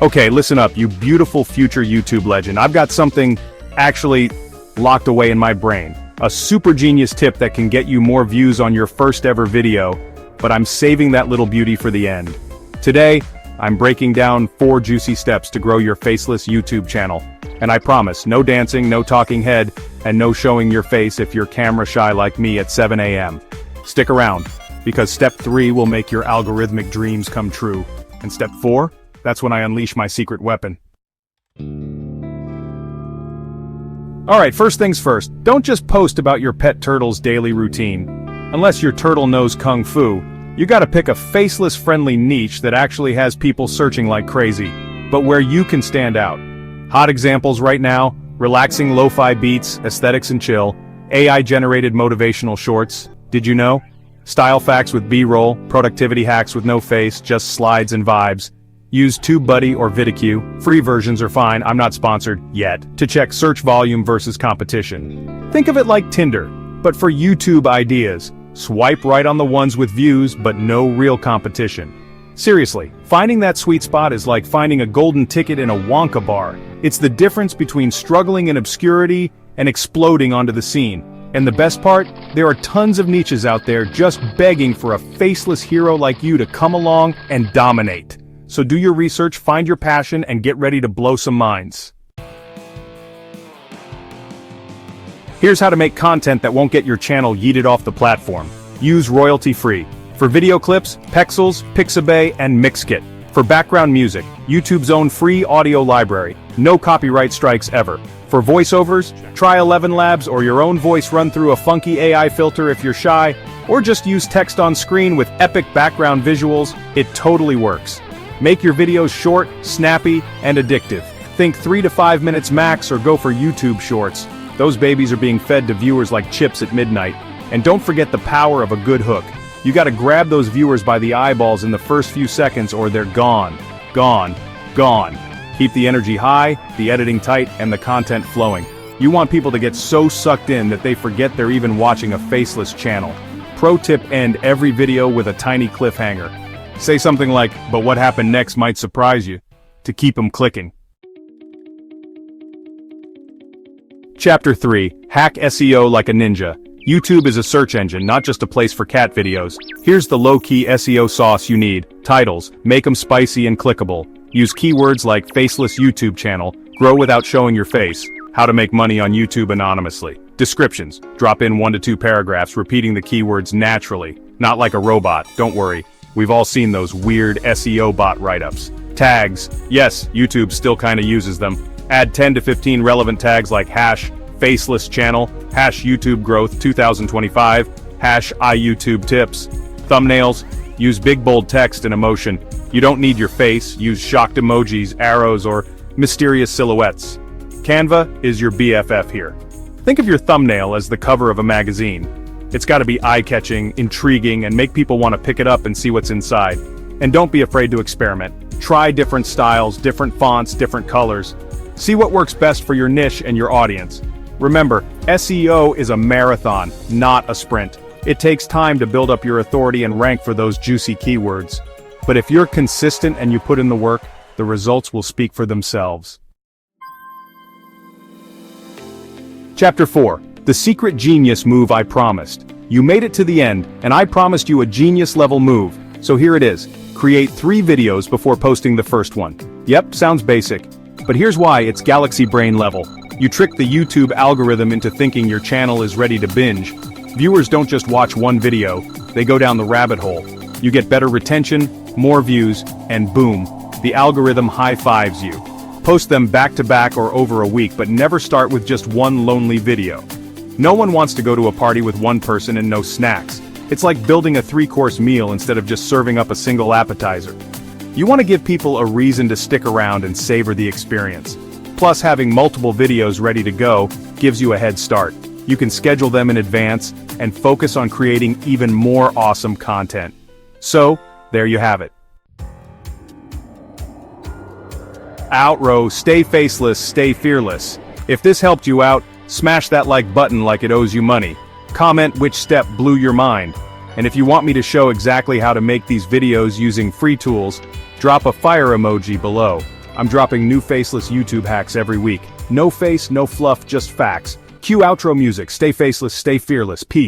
Okay, listen up, you beautiful future YouTube legend. I've got something actually locked away in my brain. A super genius tip that can get you more views on your first ever video, but I'm saving that little beauty for the end. Today, I'm breaking down 4 juicy steps to grow your faceless YouTube channel. And I promise, no dancing, no talking head, and no showing your face if you're camera shy like me at 7 a.m. Stick around, because step 3 will make your algorithmic dreams come true. And step 4? That's when I unleash my secret weapon. Alright, first things first, don't just post about your pet turtle's daily routine. Unless your turtle knows kung fu, you gotta pick a faceless friendly niche that actually has people searching like crazy, but where you can stand out. Hot examples right now: relaxing lo-fi beats, aesthetics and chill, AI-generated motivational shorts, did you know? Style facts with B-roll, productivity hacks with no face, just slides and vibes. Use TubeBuddy or VidIQ, free versions are fine, I'm not sponsored, yet, to check search volume versus competition. Think of it like Tinder, but for YouTube ideas. Swipe right on the ones with views, but no real competition. Seriously, finding that sweet spot is like finding a golden ticket in a Wonka bar. It's the difference between struggling in obscurity and exploding onto the scene. And the best part, there are tons of niches out there just begging for a faceless hero like you to come along and dominate. So do your research, find your passion, and get ready to blow some minds. Here's how to make content that won't get your channel yeeted off the platform. Use royalty-free. For video clips, Pexels, Pixabay, and Mixkit. For background music, YouTube's own free audio library. No copyright strikes ever. For voiceovers, try 11 Labs or your own voice run through a funky AI filter if you're shy, or just use text on screen with epic background visuals, it totally works. Make your videos short, snappy, and addictive. Think 3 to 5 minutes max or go for YouTube Shorts. Those babies are being fed to viewers like chips at midnight. And don't forget the power of a good hook. You gotta grab those viewers by the eyeballs in the first few seconds or they're gone. Gone. Gone. Keep the energy high, the editing tight, and the content flowing. You want people to get so sucked in that they forget they're even watching a faceless channel. Pro tip: end every video with a tiny cliffhanger. Say something like, "But what happened next might surprise you," to keep them clicking. Chapter 3. Hack SEO like a ninja. YouTube is a search engine, not just a place for cat videos. Here's the low-key SEO sauce you need. Titles. Make them spicy and clickable. Use keywords like faceless YouTube channel, grow without showing your face, how to make money on YouTube anonymously. Descriptions. Drop in 1 to 2 paragraphs repeating the keywords naturally. Not like a robot, don't worry. We've all seen those weird SEO bot write-ups. Tags. Yes, YouTube still kinda uses them. Add 10 to 15 relevant tags like #faceless channel, #YouTube growth 2025, #iYouTube tips. Thumbnails. Use big bold text and emotion. You don't need your face, use shocked emojis, arrows, or mysterious silhouettes. Canva is your BFF here. Think of your thumbnail as the cover of a magazine. It's gotta be eye-catching, intriguing, and make people want to pick it up and see what's inside. And don't be afraid to experiment. Try different styles, different fonts, different colors. See what works best for your niche and your audience. Remember, SEO is a marathon, not a sprint. It takes time to build up your authority and rank for those juicy keywords. But if you're consistent and you put in the work, the results will speak for themselves. Chapter 4. The secret genius move I promised. You made it to the end, and I promised you a genius-level move. So here it is. Create 3 videos before posting the first one. Yep, sounds basic. But here's why it's galaxy brain level. You trick the YouTube algorithm into thinking your channel is ready to binge. Viewers don't just watch one video, they go down the rabbit hole. You get better retention, more views, and boom, the algorithm high-fives you. Post them back-to-back or over a week, but never start with just one lonely video. No one wants to go to a party with one person and no snacks. It's like building a 3-course meal instead of just serving up a single appetizer. You want to give people a reason to stick around and savor the experience. Plus, having multiple videos ready to go gives you a head start. You can schedule them in advance and focus on creating even more awesome content. So, there you have it. Outro: stay faceless, stay fearless. If this helped you out, smash that like button like it owes you money. Comment which step blew your mind. And if you want me to show exactly how to make these videos using free tools, drop a fire emoji below. I'm dropping new faceless YouTube hacks every week. No face, no fluff, just facts. Cue outro music. Stay faceless, stay fearless. Peace.